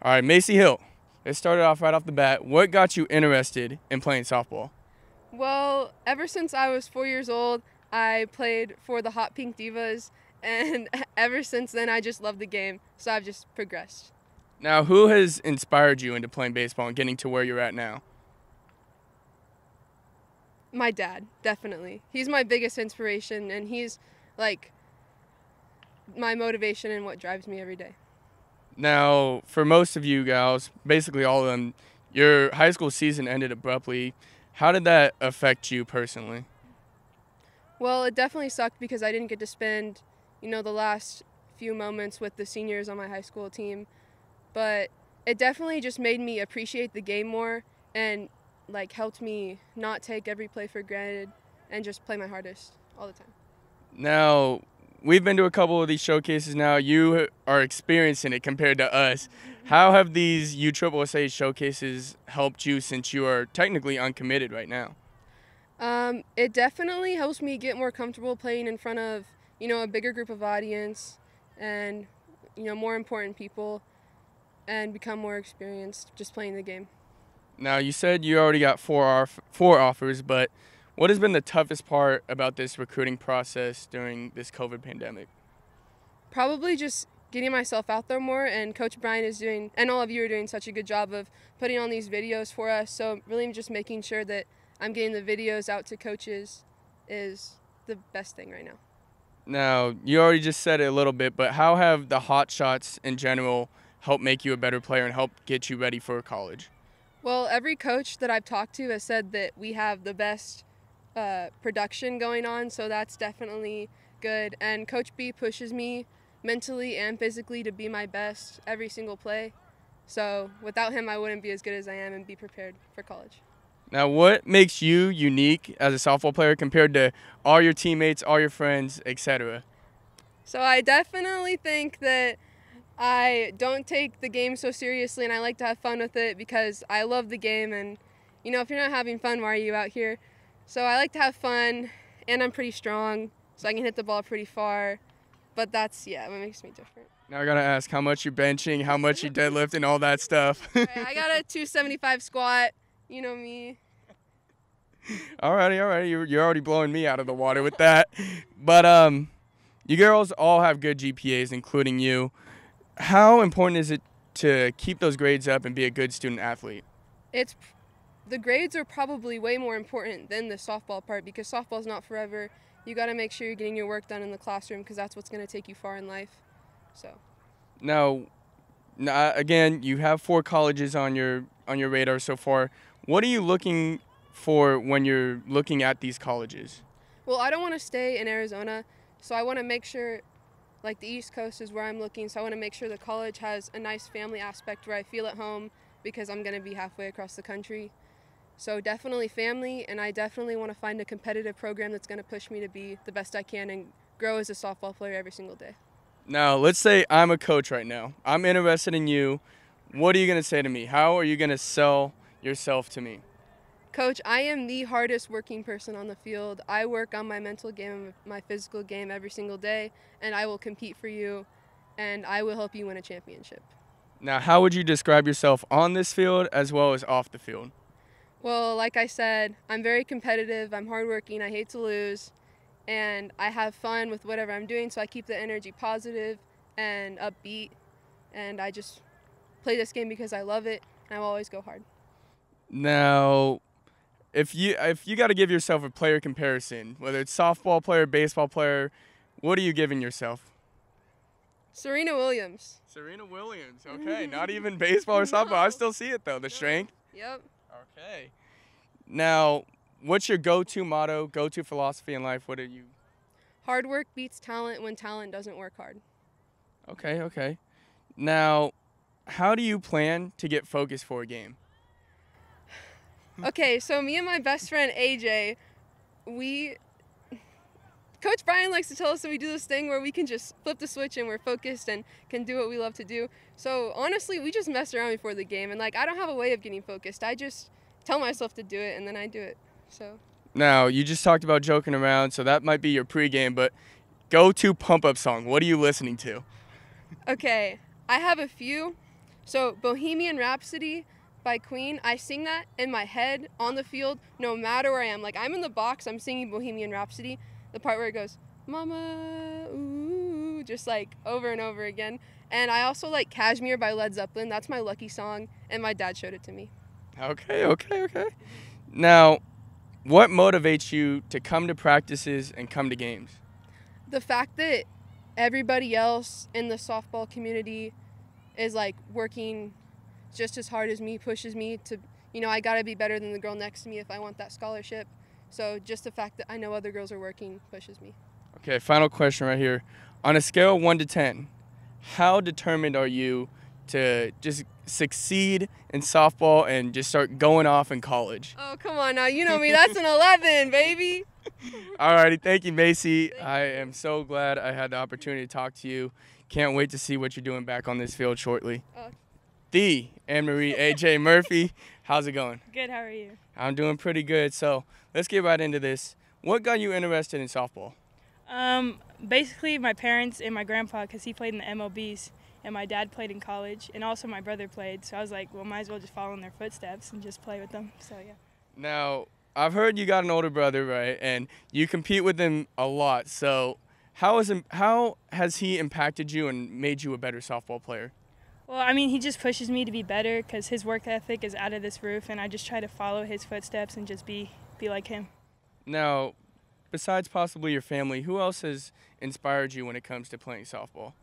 All right, Maycee Hilt. Let's start it off right off the bat. What got you interested in playing softball? Well, ever since I was 4 years old, I played for the Hot Pink Divas, and ever since then, I just love the game, so I've just progressed. Now, who has inspired you into playing baseball and getting to where you're at now? My dad, definitely. He's my biggest inspiration, and he's like my motivation and what drives me every day. Now, for most of you gals, basically all of them, your high school season ended abruptly. How did that affect you personally? Well, it definitely sucked because I didn't get to spend, the last few moments with the seniors on my high school team. But it definitely just made me appreciate the game more and helped me not take every play for granted and just play my hardest all the time. Now, we've been to a couple of these showcases now. You are experiencing it compared to us. How have these USSSA showcases helped you since you are technically uncommitted right now? It definitely helps me get more comfortable playing in front of, a bigger group of audience and, more important people and become more experienced just playing the game. Now, you said you already got four offers, but what has been the toughest part about this recruiting process during this COVID pandemic? Probably just getting myself out there more, and Coach Brian is doing, and all of you are doing such a good job of putting on these videos for us. So really just making sure that I'm getting the videos out to coaches is the best thing right now. Now, you already just said it a little bit, but how have the Hotshots in general helped make you a better player and help get you ready for college? Well, every coach that I've talked to has said that we have the best production going on, so that's definitely good. And Coach B pushes me mentally and physically to be my best every single play. So without him, I wouldn't be as good as I am and be prepared for college. Now, what makes you unique as a softball player compared to all your teammates, all your friends, etc.? So I definitely think that I don't take the game so seriously, and I like to have fun with it because I love the game, and if you're not having fun, why are you out here? So I like to have fun, and I'm pretty strong, so I can hit the ball pretty far, but that's, what makes me different. Now I gotta ask, how much you're benching, how much you deadlift, and all that stuff. I got a 275 squat, you know me. Alrighty, you're already blowing me out of the water with that. But you girls all have good GPAs, including you. How important is it to keep those grades up and be a good student athlete? The grades are probably way more important than the softball part because softball's not forever. You got to make sure you're getting your work done in the classroom because that's what's going to take you far in life. So. Now, again, you have 4 colleges on your radar so far. What are you looking for when you're looking at these colleges? Well, I don't want to stay in Arizona, so I want to make sure the East Coast is where I'm looking, so I want to make sure the college has a nice family aspect where I feel at home because I'm going to be halfway across the country. So definitely family, and I definitely want to find a competitive program that's going to push me to be the best I can and grow as a softball player every single day. Now, let's say I'm a coach right now. I'm interested in you. What are you going to say to me? How are you going to sell yourself to me? Coach, I am the hardest working person on the field. I work on my mental game, my physical game every single day, and I will compete for you, and I will help you win a championship. Now, how would you describe yourself on this field as well as off the field? Well, like I said, I'm very competitive, I'm hardworking, I hate to lose, and I have fun with whatever I'm doing, so I keep the energy positive and upbeat, and I just play this game because I love it, and I will always go hard. Now, if you got to give yourself a player comparison, whether it's softball player, baseball player, what are you giving yourself? Serena Williams. Serena Williams, okay. Not even baseball or softball. No. I still see it, though, the strength. Yep. Okay. Now, what's your go-to motto, go-to philosophy in life? What are you? Hard work beats talent when talent doesn't work hard. Okay. Now, how do you plan to get focused for a game? Okay, so me and my best friend AJ, Coach Brian likes to tell us that we do this thing where we can just flip the switch and we're focused and can do what we love to do. So honestly, we just mess around before the game, and I don't have a way of getting focused. I just tell myself to do it and then I do it. So. Now, you just talked about joking around, so that might be your pregame, but go-to pump-up song. What are you listening to? Okay, I have a few. So Bohemian Rhapsody by Queen, I sing that in my head on the field no matter where I am. Like, I'm in the box, I'm singing Bohemian Rhapsody, the part where it goes, Mama, ooh, just like over and over again. And I also like Kashmir by Led Zeppelin. That's my lucky song, and my dad showed it to me. Okay. Now, what motivates you to come to practices and come to games? The fact that everybody else in the softball community is like working just as hard as me, pushes me to, I got to be better than the girl next to me if I want that scholarship. So just the fact that I know other girls are working pushes me. Okay, final question right here. On a scale of 1 to 10, how determined are you to just succeed in softball and just start going off in college? Oh, come on now. You know me. That's an 11, baby. Alrighty, thank you, Maycee. I am so glad I had the opportunity to talk to you. Can't wait to see what you're doing back on this field shortly. The Annemarie AJ Murphy, how's it going? Good, how are you? I'm doing pretty good. So let's get right into this. What got you interested in softball? Basically my parents and my grandpa, because he played in the MLBs, and my dad played in college, and also my brother played. So I was like, well, might as well just follow in their footsteps and just play with them. So yeah. Now, I've heard you got an older brother, right? And you compete with him a lot. So how has he impacted you and made you a better softball player? Well, I mean, he just pushes me to be better because his work ethic is out of this roof, and I just try to follow his footsteps and just be like him. Now, besides possibly your family, who else has inspired you when it comes to playing softball?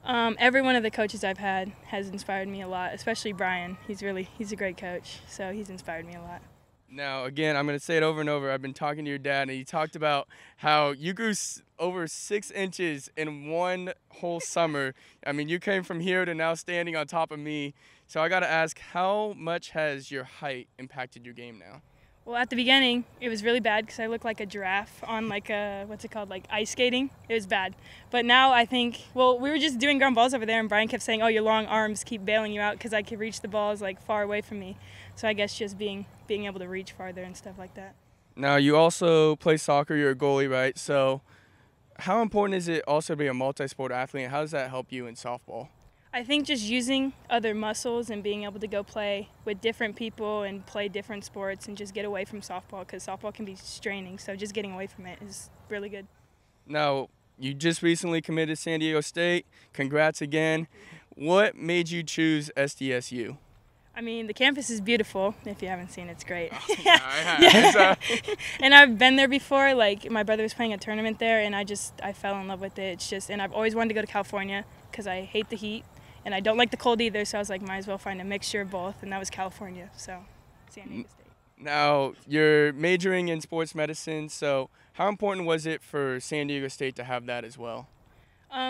Every one of the coaches I've had has inspired me a lot, especially Brian. He's a great coach, so he's inspired me a lot. Now, again, I'm going to say it over and over. I've been talking to your dad, and he talked about how you grew over 6 inches in one whole summer. I mean, you came from here to now standing on top of me. So I got to ask, how much has your height impacted your game now? Well, at the beginning, it was really bad because I looked like a giraffe on like ice skating. It was bad. But now I think, well, we were just doing ground balls over there, and Brian kept saying, oh, your long arms keep bailing you out because I could reach the balls like far away from me. So I guess just being able to reach farther and stuff like that. Now, you also play soccer. You're a goalie, right? So how important is it also to be a multi-sport athlete, and how does that help you in softball? I think just using other muscles and being able to go play with different people and play different sports and just get away from softball, because softball can be straining, so just getting away from it is really good. Now, you just recently committed to San Diego State. Congrats again. What made you choose SDSU? I mean, the campus is beautiful. If you haven't seen it, it's great. Yeah. And I've been there before. Like, my brother was playing a tournament there, and I fell in love with it. And I've always wanted to go to California because I hate the heat. And I don't like the cold either, so I was like, might as well find a mixture of both, and that was California, so San Diego State. Now, you're majoring in sports medicine, so how important was it for San Diego State to have that as well?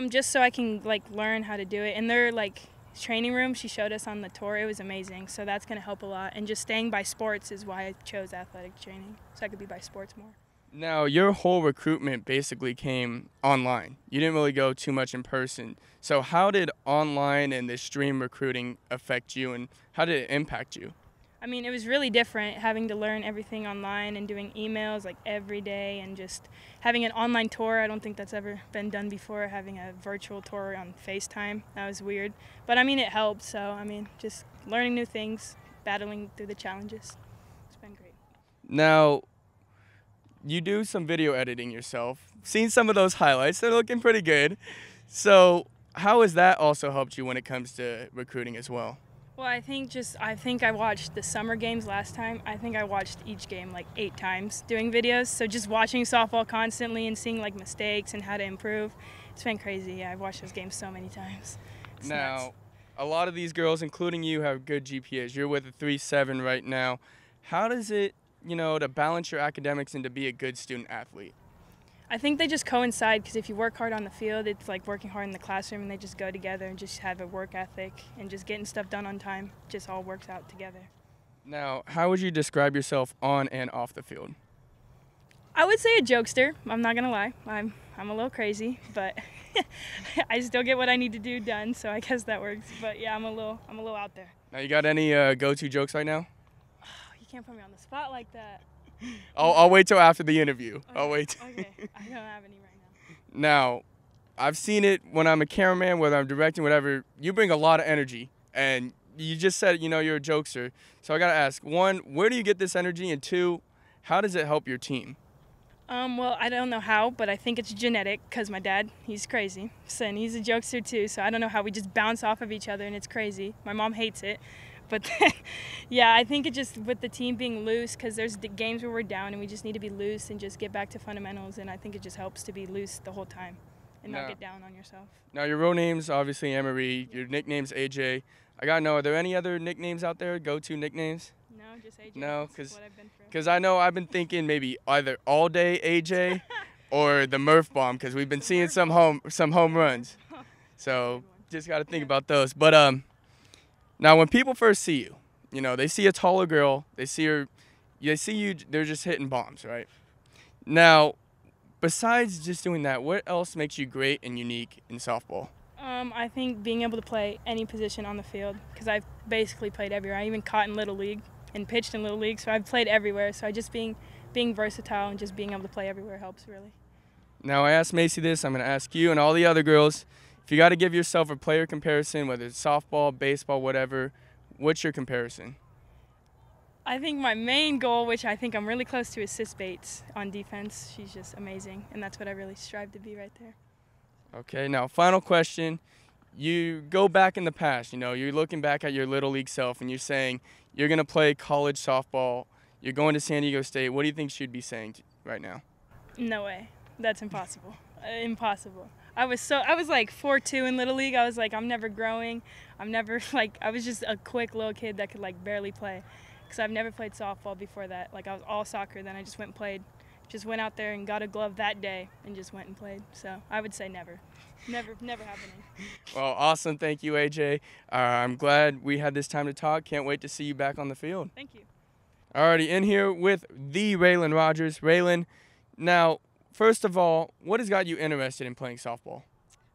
Just so I can learn how to do it. And their training room, she showed us on the tour, it was amazing, so that's going to help a lot. And just staying by sports is why I chose athletic training, so I could be by sports more. Now, your whole recruitment basically came online. You didn't really go too much in person. So how did online and the stream recruiting affect you, and how did it impact you? I mean, it was really different having to learn everything online and doing emails every day, and just having an online tour. I don't think that's ever been done before, having a virtual tour on FaceTime. That was weird. But I mean, it helped. So, I mean, just learning new things, battling through the challenges. It's been great. Now, you do some video editing yourself. Seen some of those highlights. They're looking pretty good. So how has that also helped you when it comes to recruiting as well? Well, I think I watched the summer games last time. I think I watched each game 8 times doing videos. So just watching softball constantly and seeing mistakes and how to improve. It's been crazy. Yeah, I've watched those games so many times. It's nuts. A lot of these girls, including you, have good GPAs. You're with a 3.7 right now. How does it, to balance your academics and to be a good student athlete? I think they just coincide, because if you work hard on the field, it's like working hard in the classroom, and they just go together and just have a work ethic and just getting stuff done on time. Just all works out together. Now, how would you describe yourself on and off the field? I would say a jokester. I'm not gonna lie. I'm a little crazy, but I still get what I need to do done, so I guess that works. But yeah, I'm a little out there. Now, you got any go-to jokes right now? You can't put me on the spot like that. I'll wait till after the interview. Okay. I'll wait. Okay, I don't have any right now. Now, I've seen it when I'm a cameraman, whether I'm directing, whatever. You bring a lot of energy, and you just said, you're a jokester. So I got to ask, one, where do you get this energy? And two, how does it help your team? Well, I don't know how, but I think it's genetic because my dad, he's crazy. So, and he's a jokester too, so I don't know how we just bounce off of each other and it's crazy. My mom hates it. But then, yeah, I think it just with the team being loose, because there's the games where we're down and we just need to be loose and just get back to fundamentals, and I think it just helps to be loose the whole time and not get down on yourself. Now, your real name's obviously Annemarie. Your nickname's AJ. I got to know, are there any other nicknames out there, go-to nicknames? No, just AJ. No, because I know I've been thinking maybe either all day AJ or the Murph bomb, because we've been seeing some home runs. So just got to think about those. But now when people first see you, they see a taller girl, they see you, they're just hitting bombs, right? Now, besides just doing that, what else makes you great and unique in softball? I think being able to play any position on the field, because I've basically played everywhere. I even caught in Little League and pitched in Little League, so I've played everywhere. So just being versatile and just being able to play everywhere helps, really. Now, I asked Maycee this. I'm going to ask you and all the other girls, if you got to give yourself a player comparison, whether it's softball, baseball, whatever, what's your comparison? I think my main goal, which I think I'm really close to, is Sis Bates on defense. She's just amazing, and that's what I really strive to be right there. Okay, now final question. You go back in the past, you're looking back at your Little League self and you're saying you're going to play college softball, you're going to San Diego State. What do you think she'd be saying right now? No way. That's impossible. Impossible. I was like 4'2" in Little League. I was like, I'm never growing. I was just a quick little kid that could barely play. Because I've never played softball before that. I was all soccer, then I just went and played. Just went out there and got a glove that day and just went and played. So I would say never. Never happening. Well, awesome. Thank you, AJ. I'm glad we had this time to talk. Can't wait to see you back on the field. Thank you. Alrighty, in here with the Raelynn Rogers. Raelynn, now, first of all, what has got you interested in playing softball?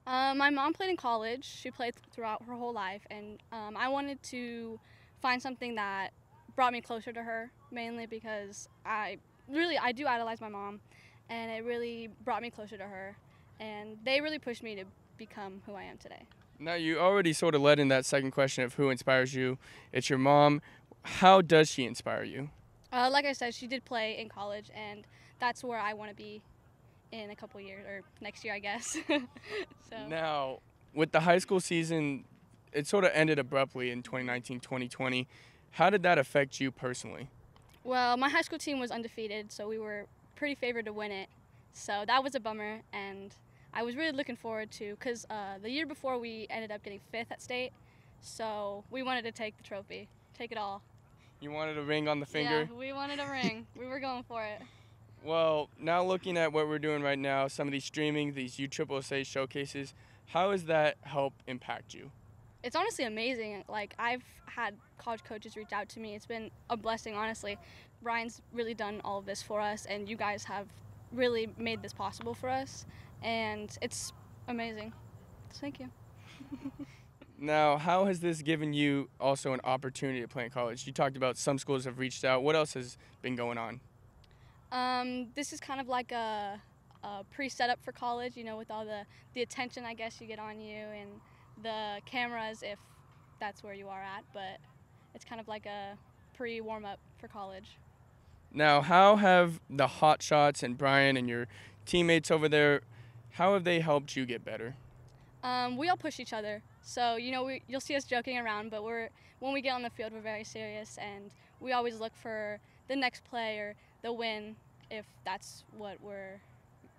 My mom played in college. She played throughout her whole life, and I wanted to find something that brought me closer to her, mainly because I do idolize my mom, and it really brought me closer to her, and they really pushed me to become who I am today. Now, you already sort of led in that second question of who inspires you. It's your mom. How does she inspire you? Like I said, she did play in college, and that's where I want to be in a couple years, or next year, I guess. Now, with the high school season, it sort of ended abruptly in 2019-2020. How did that affect you personally? Well, my high school team was undefeated, so we were pretty favored to win it. So that was a bummer, and I was really looking forward to, because the year before we ended up getting 5th at state, so we wanted to take the trophy, take it all. You wanted a ring on the finger? Yeah, we wanted a ring. We were going for it. Well, now looking at what we're doing right now, some of these streaming, these USSSA showcases, how has that helped impact you? It's honestly amazing. I've had college coaches reach out to me. It's been a blessing, honestly. Brian's really done all of this for us, and you guys have really made this possible for us, and it's amazing. So thank you. Now, how has this given you also an opportunity to play in college? You talked about some schools have reached out. What else has been going on? This is kind of like a pre-setup for college, with all the attention, I guess, you get on you, and the cameras, if that's where you are at, but it's kind of like a pre-warm-up for college. Now, how have the Hotshots and Brian and your teammates over there, how have they helped you get better? We all push each other. So, you'll see us joking around, but when we get on the field, we're very serious, and we always look for the next play or the win, if that's what we're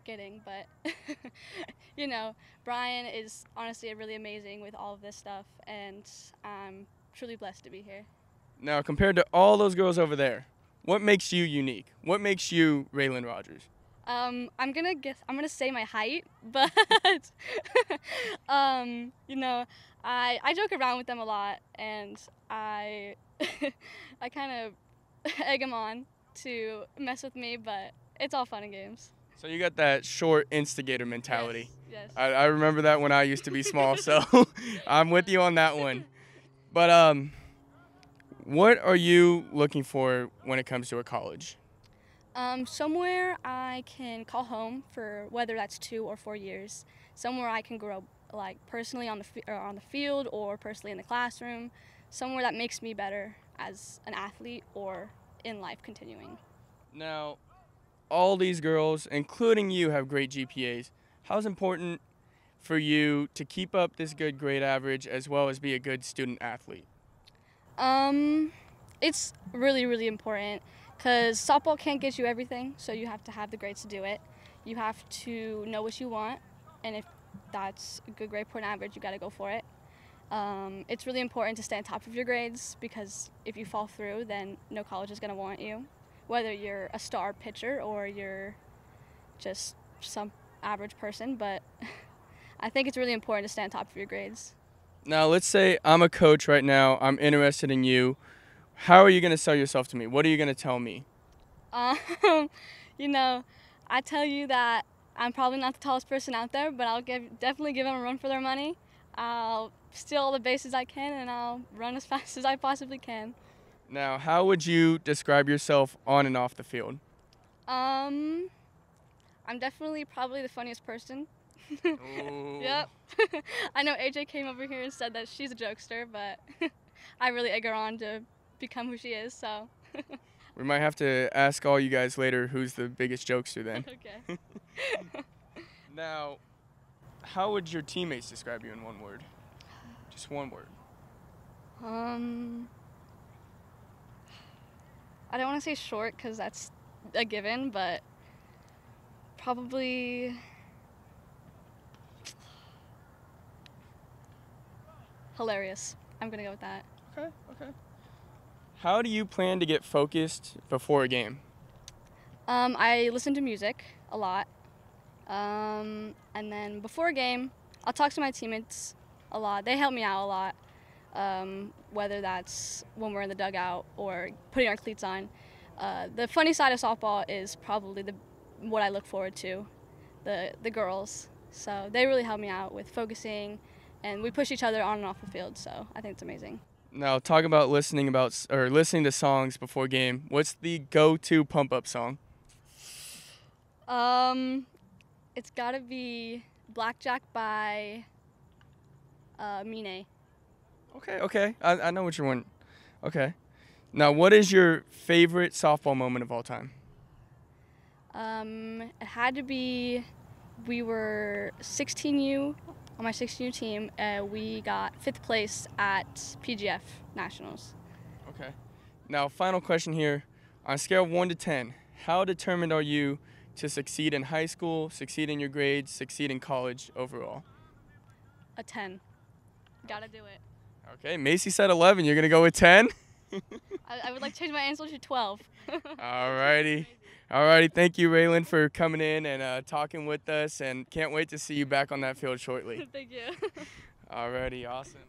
getting. But, Brian is honestly really amazing with all of this stuff, and I'm truly blessed to be here. Now, compared to all those girls over there, what makes you unique? What makes you Raelynn Rogers? I'm gonna say my height, but I joke around with them a lot, and I kind of egg them on to mess with me, but it's all fun and games. So you got that short instigator mentality. Yes. I remember that when I used to be small, so I'm with you on that one. But what are you looking for when it comes to a college? Somewhere I can call home for whether that's 2 or 4 years. Somewhere I can grow, personally on the field or personally in the classroom. somewhere that makes me better as an athlete or in life continuing. Now, all these girls, including you, have great GPAs. How's important for you to keep up this good grade average as well as be a good student athlete? It's really, really important because softball can't get you everything, so you have to have the grades to do it. You have to know what you want, and if that's a good grade point average, you got to go for it. It's really important to stay on top of your grades because if you fall through, then no college is going to want you, whether you're a star pitcher or you're just some average person, but I think it's really important to stay on top of your grades. Now, let's say I'm a coach right now. I'm interested in you. How are you going to sell yourself to me? What are you going to tell me? You know, I tell you that I'm probably not the tallest person out there, but I'll definitely give them a run for their money. I'll steal all the bases I can, and I'll run as fast as I possibly can. Now, how would you describe yourself on and off the field? I'm definitely probably the funniest person. Ooh. Yep. I know AJ came over here and said that she's a jokester, but I really egg her on to become who she is, so. We might have to ask all you guys later who's the biggest jokester then. Okay. Now, how would your teammates describe you in one word? Just one word. I don't want to say short because that's a given, but probably hilarious. I'm going to go with that. Okay. How do you plan to get focused before a game? I listen to music a lot. And then before a game, I'll talk to my teammates a lot. They help me out a lot, whether that's when we're in the dugout or putting our cleats on. The funny side of softball is probably what I look forward to, the girls. So they really help me out with focusing, and we push each other on and off the field, so I think it's amazing. Now, talk about listening to songs before game. What's the go-to pump-up song? It's gotta be Blackjack by Mine. Okay. I know what you want. Okay. Now, what is your favorite softball moment of all time? It had to be, we were 16U on my 16U team. We got 5th place at PGF Nationals. Okay. Now, final question here. On a scale of 1 to 10, how determined are you to succeed in high school, succeed in your grades, succeed in college overall? A 10. Gotta do it. Okay, Maycee said 11. You're going to go with 10? I would like to change my answer to 12. Alrighty. Thank you, Raelynn, for coming in and talking with us, and can't wait to see you back on that field shortly. Thank you. Alrighty, awesome.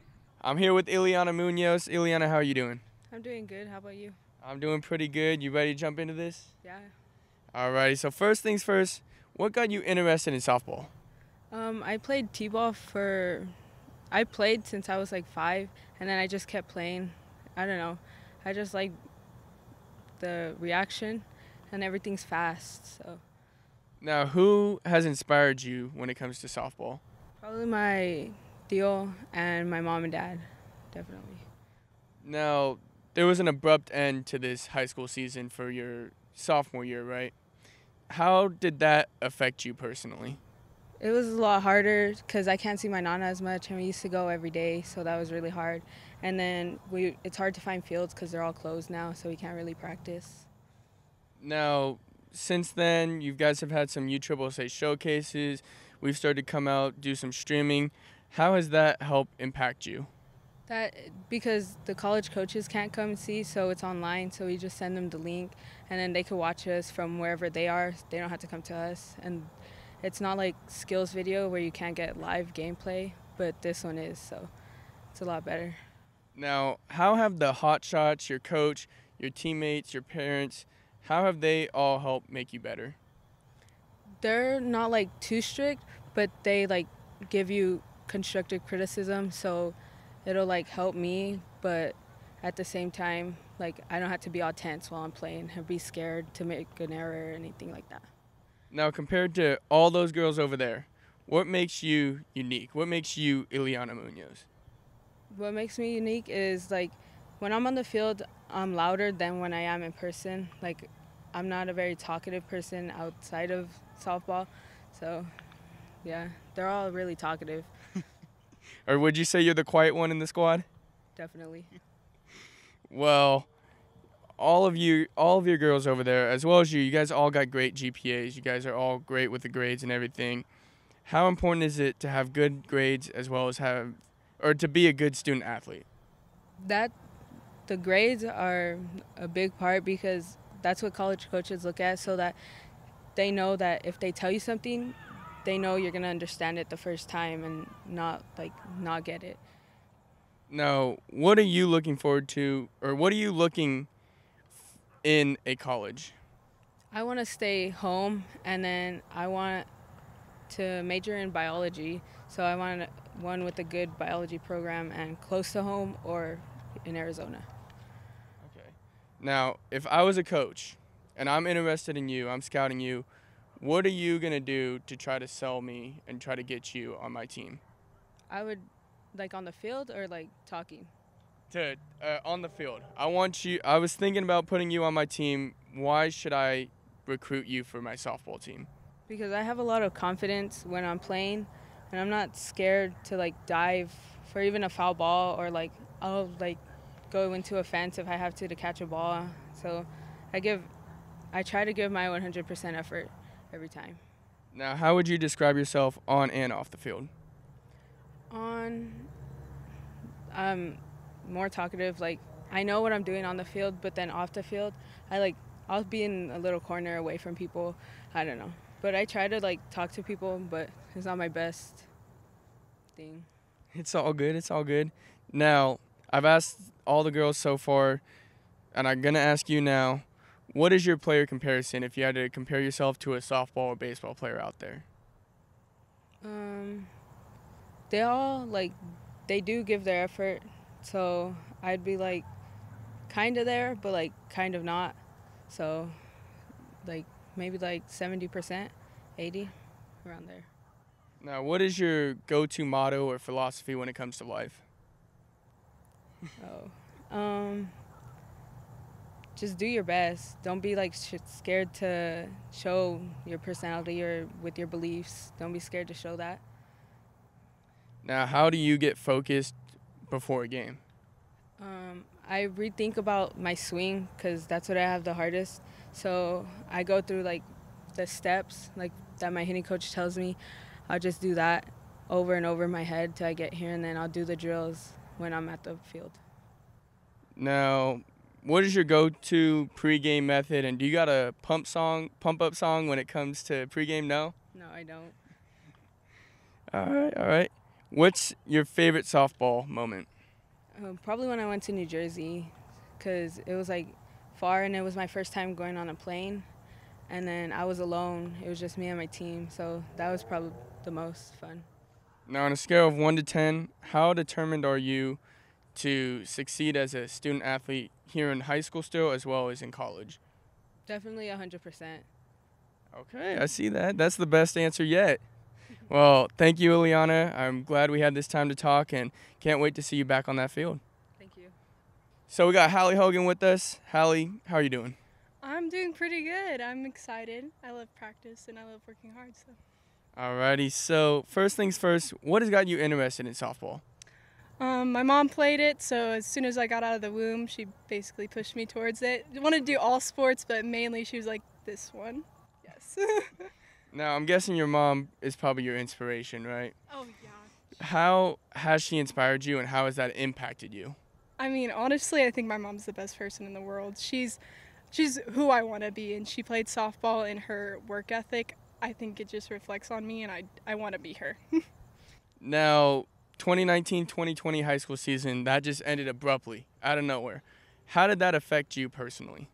I'm here with Iliana Munoz. Iliana, how are you doing? I'm doing good. How about you? I'm doing pretty good. You ready to jump into this? Yeah. Alrighty, so first things first, what got you interested in softball? I played t-ball I played since I was like 5, and then I just kept playing. I don't know. I just like the reaction, and everything's fast, so. Now, who has inspired you when it comes to softball? Probably my tío and my mom and dad, definitely. Now, there was an abrupt end to this high school season for your sophomore year, right? How did that affect you personally? It was a lot harder because I can't see my nana as much, and we used to go every day, so that was really hard. And then it's hard to find fields because they're all closed now, so we can't really practice. Now, since then, you guys have had some USSSA showcases. We've started to come out, do some streaming. How has that helped impact you? That because the college coaches can't come see, so it's online, so we just send them the link, and then they can watch us from wherever they are. They don't have to come to us. And it's not like skills video where you can't get live gameplay, but this one is, so it's a lot better. Now, how have the Hotshots, your coach, your teammates, your parents, how have they all helped make you better? They're not like too strict, but they like give you constructive criticism, so it'll like help me, but at the same time, like I don't have to be all tense while I'm playing and be scared to make an error or anything like that. Now, compared to all those girls over there, what makes you unique? What makes you Iliana Munoz? What makes me unique is like when I'm on the field, I'm louder than when I am in person. Like I'm not a very talkative person outside of softball. So, yeah, they're all really talkative, Or would you say you're the quiet one in the squad? definitely. Well, all of your girls over there, as well as you guys all got great GPAs. You guys are all great with the grades and everything. How important is it to have good grades as well as to be a good student athlete? That the grades are a big part because that's what college coaches look at, so that they know that if they tell you something, they know you're going to understand it the first time and not get it. Now, what are you looking forward to, or what are you looking in a college? I want to stay home, and then I want to major in biology, so I want one with a good biology program and close to home or in Arizona. Okay. Now, if I was a coach and I'm interested in you, I'm scouting you, what are you going to do to try to sell me and try to get you on my team? I would, like on the field or like talking? On the field. I was thinking about putting you on my team. Why should I recruit you for my softball team? Because I have a lot of confidence when I'm playing, and I'm not scared to like dive for even a foul ball, or like I'll like go into a fence if I have to catch a ball. So I try to give my 100% effort every time. Now, how would you describe yourself on and off the field? I'm more talkative. Like I know what I'm doing on the field, but then off the field, I'll be in a little corner away from people. I don't know. But I try to like talk to people, but it's not my best thing. It's all good. It's all good. Now, I've asked all the girls so far, and I'm going to ask you now, what is your player comparison if you had to compare yourself to a softball or baseball player out there? They all they do give their effort, so I'd be like kind of there, but like kind of not. So like maybe like 70%, 80, around there. Now, what is your go-to motto or philosophy when it comes to life? Just do your best. Don't be like scared to show your personality or with your beliefs. Don't be scared to show that. Now, how do you get focused before a game? I rethink about my swing because that's what I have the hardest. So I go through like the steps like that my hitting coach tells me. I'll just do that over and over in my head till I get here, and then I'll do the drills when I'm at the field. Now, what is your go-to pregame method, and do you got a pump-up song when it comes to pregame? No? No, I don't. All right. What's your favorite softball moment? Probably when I went to New Jersey, because it was like far and it was my first time going on a plane, and then I was alone. It was just me and my team, so that was probably the most fun. Now, on a scale of 1 to 10, how determined are you to succeed as a student athlete here in high school still as well as in college? Definitely 100%. Okay, I see that. That's the best answer yet. Well, thank you, Iliana. I'm glad we had this time to talk and can't wait to see you back on that field. Thank you. So we got Halle Hogan with us. Halle, how are you doing? I'm doing pretty good. I'm excited. I love practice and I love working hard. So. Alrighty, so first things first, what has got you interested in softball? My mom played it, so as soon as I got out of the womb, she basically pushed me towards it. I wanted to do all sports, but mainly she was like, this one. Yes. Now, I'm guessing your mom is probably your inspiration, right? Oh, yeah. How has she inspired you, and how has that impacted you? I mean, honestly, I think my mom's the best person in the world. She's who I want to be, and she played softball, and her work ethic, I think it just reflects on me, and I want to be her. Now, 2019-2020 high school season, that just ended abruptly, out of nowhere. How did that affect you personally?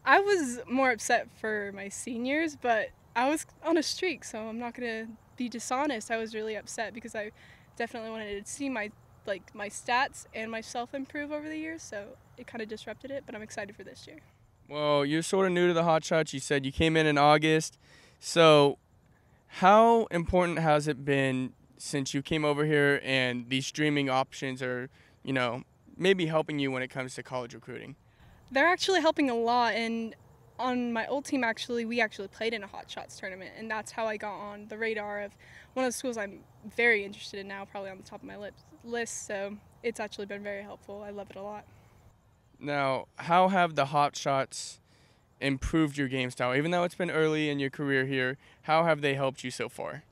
I was more upset for my seniors, but I was on a streak, so I'm not going to be dishonest. I was really upset because I definitely wanted to see my stats and myself improve over the years, so it kind of disrupted it, but I'm excited for this year. Well, you're sort of new to the Hotshots. You said you came in August. So how important has it been since you came over here and these streaming options are, maybe helping you when it comes to college recruiting? They're actually helping a lot, and on my old team, we actually played in a Hotshots tournament, and that's how I got on the radar of one of the schools I'm very interested in now, probably on the top of my list, so it's actually been very helpful. I love it a lot. Now, how have the Hotshots improved your game style? Even though it's been early in your career here, how have they helped you so far?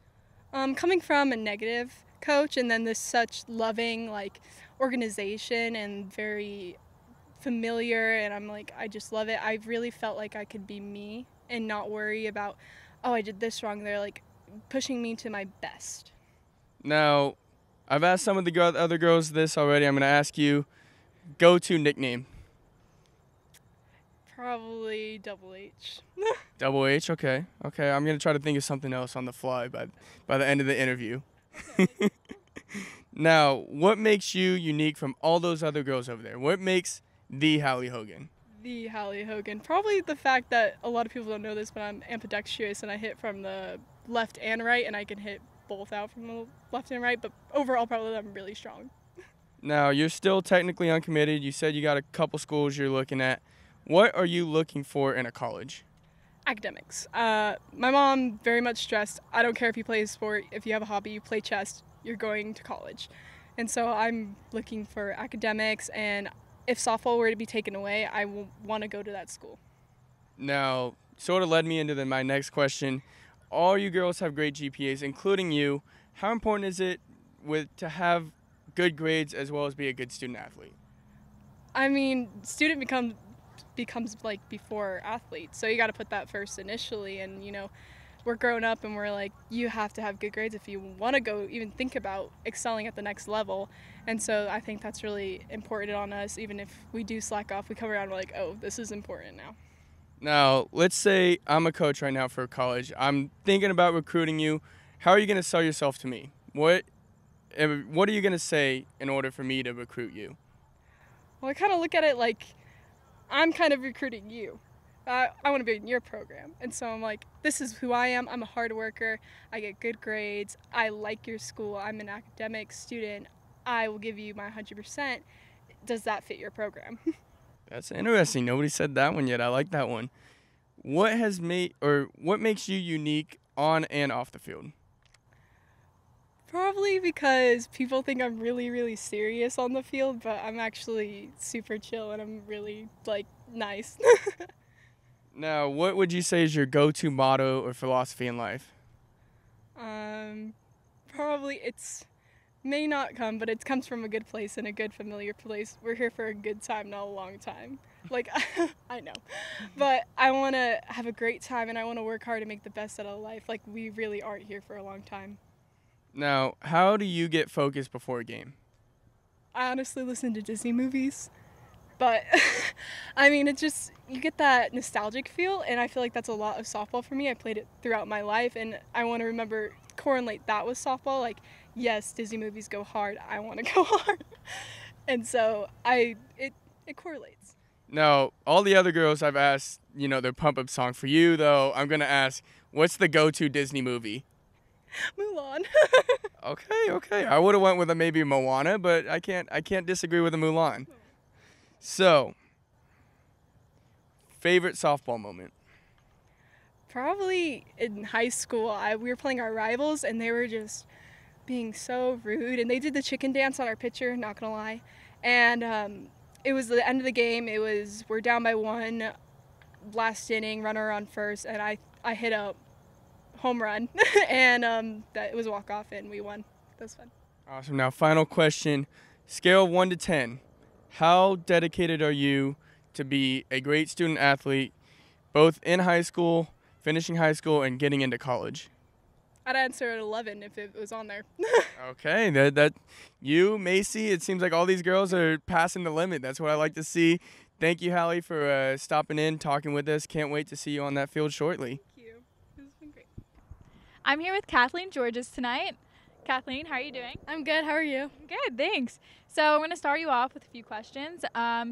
Coming from a negative coach and then this such loving organization and very familiar, and I just love it. I really felt like I could be me and not worry about, oh, I did this wrong. They're pushing me to my best. Now, I've asked some of the other girls this already. I'm going to ask you, go-to nickname. Probably Double H. Double H, okay. Okay, I'm going to try to think of something else on the fly by the end of the interview. Okay. Now, what makes you unique from all those other girls over there? What makes the Halle Hogan? The Halle Hogan. Probably the fact that a lot of people don't know this, but I'm ambidextrous and I hit from the left and right, and I can hit both out from the left and right, but overall probably I'm really strong. Now, you're still technically uncommitted. You said you got a couple schools you're looking at. What are you looking for in a college? Academics. My mom very much stressed, I don't care if you play a sport, if you have a hobby, you play chess, you're going to college. And so I'm looking for academics, and if softball were to be taken away, I will want to go to that school. Now, sort of led me into my next question. All you girls have great GPAs, including you. How important is it to have good grades as well as be a good student athlete? I mean, student becomes before athlete, so you got to put that first initially, and we're grown up and we're you have to have good grades if you want to go even think about excelling at the next level. And so I think that's really important on us. Even if we do slack off, we come around and we're oh, this is important now. Now, let's say I'm a coach right now for college. I'm thinking about recruiting you. How are you going to sell yourself to me? What are you going to say in order for me to recruit you? Well, I kind of look at it I'm kind of recruiting you. I want to be in your program. And so I'm this is who I am. I'm a hard worker. I get good grades. I like your school. I'm an academic student. I will give you my 100%. Does that fit your program? That's interesting. Nobody said that one yet. I like that one. What makes you unique on and off the field? Probably because people think I'm really, really serious on the field, but I'm actually super chill and I'm really nice. Now, what would you say is your go-to motto or philosophy in life? Probably may not come, but it comes from a good place and a good familiar place. We're here for a good time, not a long time. I know. But I want to have a great time and I want to work hard to make the best out of life. We really aren't here for a long time. Now, how do you get focused before a game? I honestly listen to Disney movies. But, I mean, you get that nostalgic feel, and I feel like that's a lot of softball for me. I played it throughout my life, and I want to correlate that with softball. Yes, Disney movies go hard. I want to go hard. And so it correlates. Now, all the other girls I've asked, their pump-up song. For you, though, I'm going to ask, what's the go-to Disney movie? Mulan. Okay. I would have went with maybe Moana, but I can't disagree with a Mulan. So, favorite softball moment? Probably in high school. We were playing our rivals, and they were just being so rude. And they did the chicken dance on our pitcher, not going to lie. And it was the end of the game. We're down by 1, last inning, runner on first, and I hit a home run. And it was a walk-off, and we won. That was fun. Awesome. Now, final question. Scale of 1 to 10. How dedicated are you to be a great student athlete, both in high school, finishing high school, and getting into college? I'd answer at 11 if it was on there. Okay, that you, Maycee, it seems like all these girls are passing the limit. That's what I like to see. Thank you, Halle, for stopping in, talking with us. Can't wait to see you on that field shortly. Thank you. This has been great. I'm here with Kathleen Georges tonight. Kathleen, how are you doing? I'm good. How are you? Good, thanks. So I'm going to start you off with a few questions.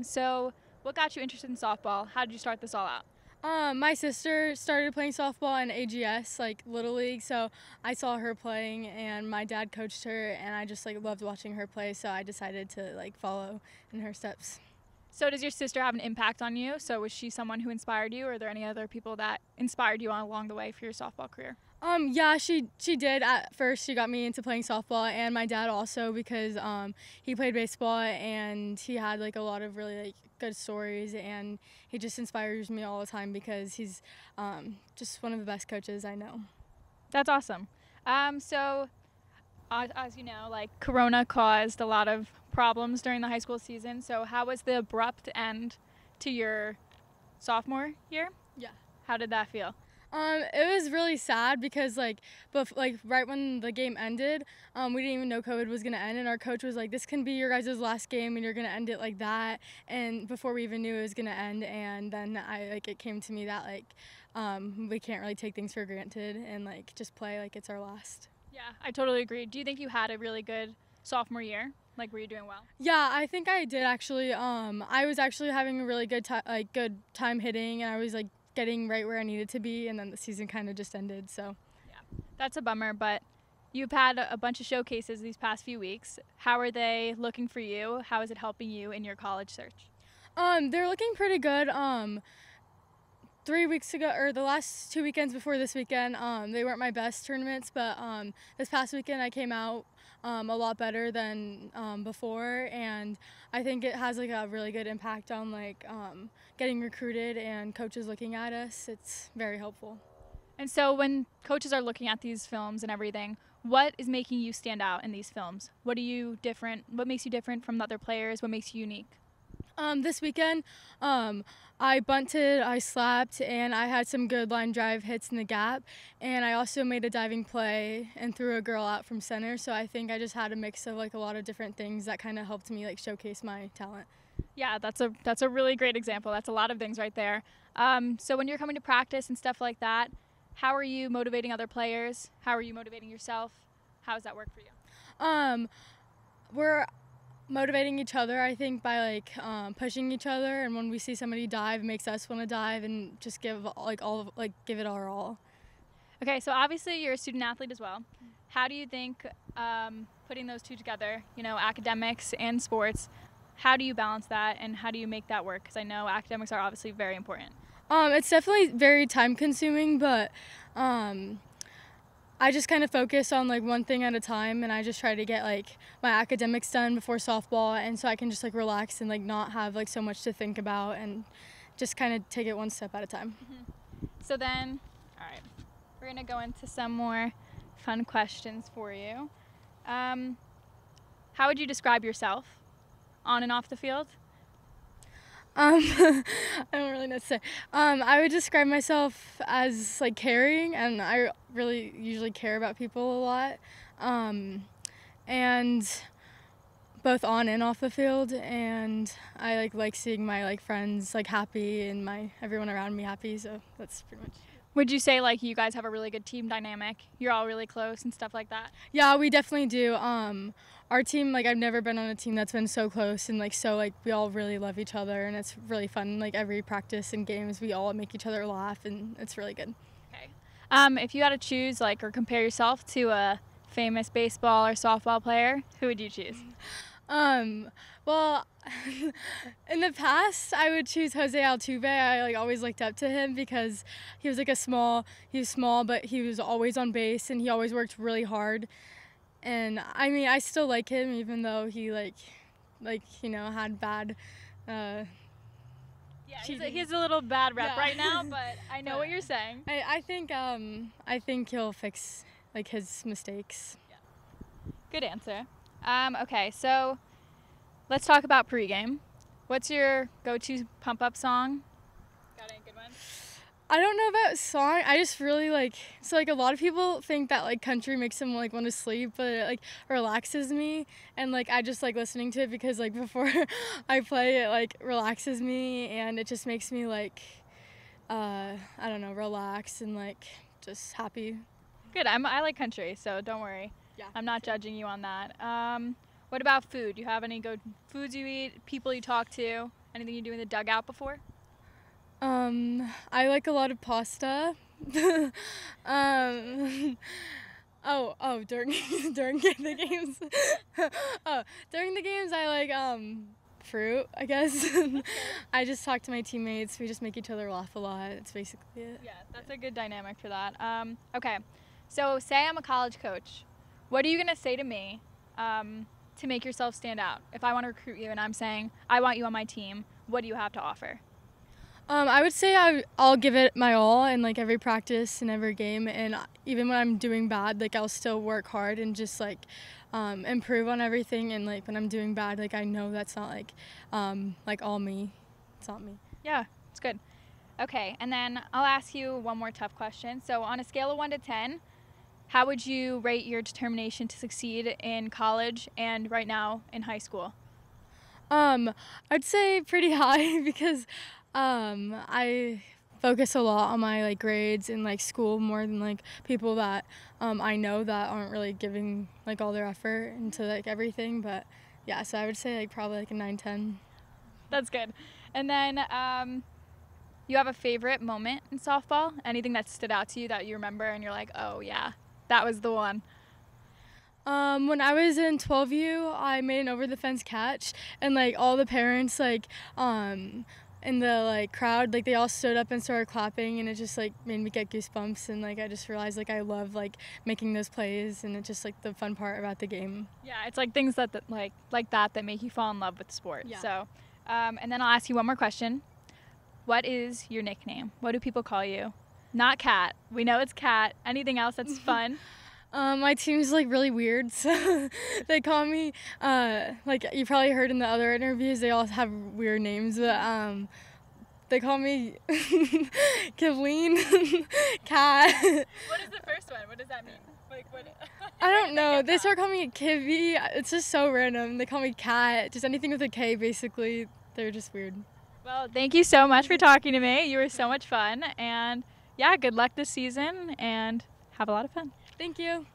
So what got you interested in softball? How did you start this all out? My sister started playing softball in AGS, like Little League, so I saw her playing and my dad coached her and I just like loved watching her play, so I decided to like follow in her steps. So does your sister have an impact on you? So was she someone who inspired you, or are there any other people that inspired you along the way for your softball career? Yeah, she did at first. She got me into playing softball, and my dad also, because he played baseball and he had like a lot of really like good stories, and he just inspires me all the time because he's just one of the best coaches I know. That's awesome. So as you know, like Corona caused a lot of problems during the high school season. So how was the abrupt end to your sophomore year? Yeah. How did that feel? It was really sad because like right when the game ended, we didn't even know COVID was gonna end, and our coach was like, "This can be your guys' last game, and you're gonna end it like that." And before we even knew it was gonna end, and then it came to me that like we can't really take things for granted and like just play like it's our last. Yeah, I totally agree. Do you think you had a really good sophomore year? Like, were you doing well? Yeah, I think I did actually. I was actually having a really good time hitting, and I was like getting right where I needed to be, and then the season kind of just ended. So yeah, that's a bummer, but you've had a bunch of showcases these past few weeks. How are they looking for you? How is it helping you in your college search? They're looking pretty good. 3 weeks ago, or the last 2 weekends before this weekend, they weren't my best tournaments, but this past weekend I came out a lot better than before, and I think it has like a really good impact on like getting recruited and coaches looking at us. It's very helpful. And so when coaches are looking at these films and everything, what is making you stand out in these films? What makes you different from the other players? What makes you unique? This weekend, I bunted, I slapped, and I had some good line drive hits in the gap, and I also made a diving play and threw a girl out from center, so I think I just had a mix of like a lot of different things that kind of helped me like showcase my talent. Yeah, that's a really great example. That's a lot of things right there. So when you're coming to practice and stuff like that, how are you motivating other players? How are you motivating yourself? How does that work for you? We're motivating each other, I think, by like pushing each other, and when we see somebody dive, it makes us want to dive and just give it our all. Okay, so obviously you're a student athlete as well. How do you think putting those two together, you know, academics and sports, how do you balance that and how do you make that work? Because I know academics are obviously very important. It's definitely very time consuming, but I just kind of focus on like one thing at a time, and I just try to get like my academics done before softball, and so I can just like relax and like not have like so much to think about and just kind of take it one step at a time. Mm-hmm. So then, all right, we're gonna go into some more fun questions for you. How would you describe yourself on and off the field? I don't really know what to say. I would describe myself as like caring, and I really usually care about people a lot, and both on and off the field. And I like seeing my like friends like happy and everyone around me happy. So that's pretty much. Would you say like you guys have a really good team dynamic? You're all really close and stuff like that? Yeah, we definitely do. Our team, like I've never been on a team that's been so close, and like so like we all really love each other, and it's really fun. Like every practice and games, we all make each other laugh, and it's really good. Okay. If you had to choose like or compare yourself to a famous baseball or softball player, who would you choose? Well, in the past, I would choose Jose Altuve. I like always looked up to him because he was like he was small, but he was always on base, and he always worked really hard. And I mean, I still like him, even though he like you know had bad. Yeah, he's a little bad rep right now, but I know what you're saying. I think he'll fix like his mistakes. Yeah. Good answer. Okay, so let's talk about pregame. What's your go-to pump-up song? Got any good ones? I don't know about song. I just really like, so like a lot of people think that like country makes them like want to sleep, but it like relaxes me, and like I just like listening to it because like before I play it like relaxes me, and it just makes me like I don't know, relax and like just happy. Good. I like country, so don't worry. Yeah. I'm not judging you on that. What about food? Do you have any good foods you eat, people you talk to, anything you do in the dugout before? I like a lot of pasta. During during the games. During the games I like fruit, I guess. I just talk to my teammates. We just make each other laugh a lot. That's basically it. Yeah, that's a good dynamic for that. Okay, so say I'm a college coach. What are you going to say to me to make yourself stand out? If I want to recruit you and I'm saying, I want you on my team, what do you have to offer? I would say I'll give it my all in like every practice and every game, and even when I'm doing bad, like I'll still work hard and just like improve on everything. And like when I'm doing bad, like I know that's not like all me. It's not me. Yeah, it's good. Okay, and then I'll ask you one more tough question. So on a scale of 1 to 10, how would you rate your determination to succeed in college and right now in high school? I'd say pretty high because I focus a lot on my like grades and like school more than like people that I know that aren't really giving like all their effort into like everything. But yeah, so I would say like probably like a 9-10. That's good. And then you have a favorite moment in softball? Anything that stood out to you that you remember and you're like, oh yeah, that was the one? When I was in 12U, I made an over-the-fence catch, and like all the parents like in the like crowd, like they all stood up and started clapping, and it just like made me get goosebumps, and like I just realized like I love like making those plays, and it's just like the fun part about the game. Yeah, it's like things that like that make you fall in love with the sport. Yeah. So, and then I'll ask you one more question. What is your nickname? What do people call you? Not Cat. We know it's Cat. Anything else that's fun? My team's like really weird, so they call me like you probably heard in the other interviews, they all have weird names, but they call me Kathleen Cat. What is the first one? What does that mean? Like what? I don't know. They start calling me Kivy. It's just so random. They call me Cat. Just anything with a K, basically. They're just weird. Well, thank you so much for talking to me. You were so much fun, and yeah, good luck this season, and have a lot of fun. Thank you.